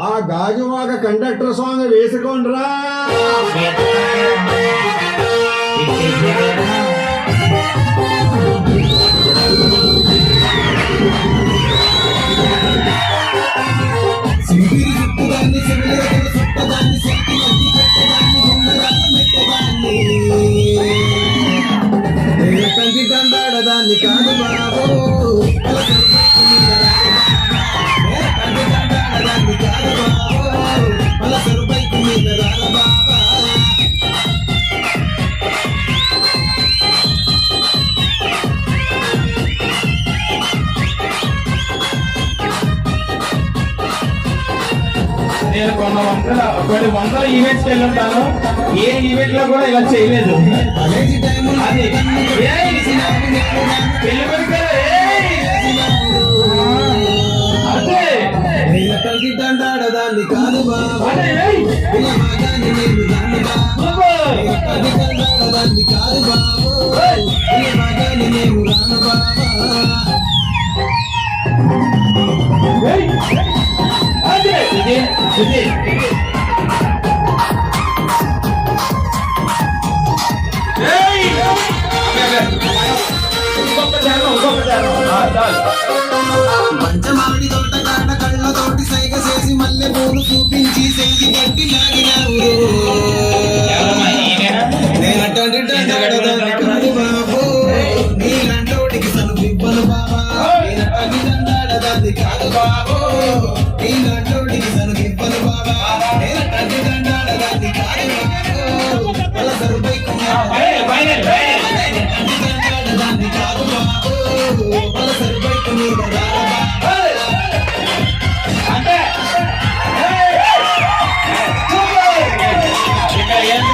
ఆ Gajuwaka conductor song వేసుకోండ్రా. దాన్ని కాదు బాబు దాన్ని కాదు బాబు పలసరు బైకు మీద రాల బాబా. నేను కొన్ని వందల ఈవెంట్స్కి వెళ్ళి ఉంటాను. ఏ ఈవెంట్ లో కూడా ఇలా చేయలేదు. అది పెళ్లి కొడుకు దాన్ని కాదు బాబా దాన్ని కాదు బాబు నేను రాను బాబా. మంచమాడి తోట కాడ కళ్ళతోటి సైగ చేసి మల్లె పూలు చూపించి సెంగి కట్టి లాగినావు. నేనటండి కాదు బాబు నీలంటోడికి సను బిబ్బలు బాబా. నేనటండి దండాడదాన్ని కాదు బాబు నీలంటోడికి సను బిబ్బలు బాబా. నేనటండి దండాడదాన్ని కాదు బాబు పలసరు బైకు దాన్ని కాదు బాబు పలసరు బైకు మీద రాల బాబా. ఇక్కడ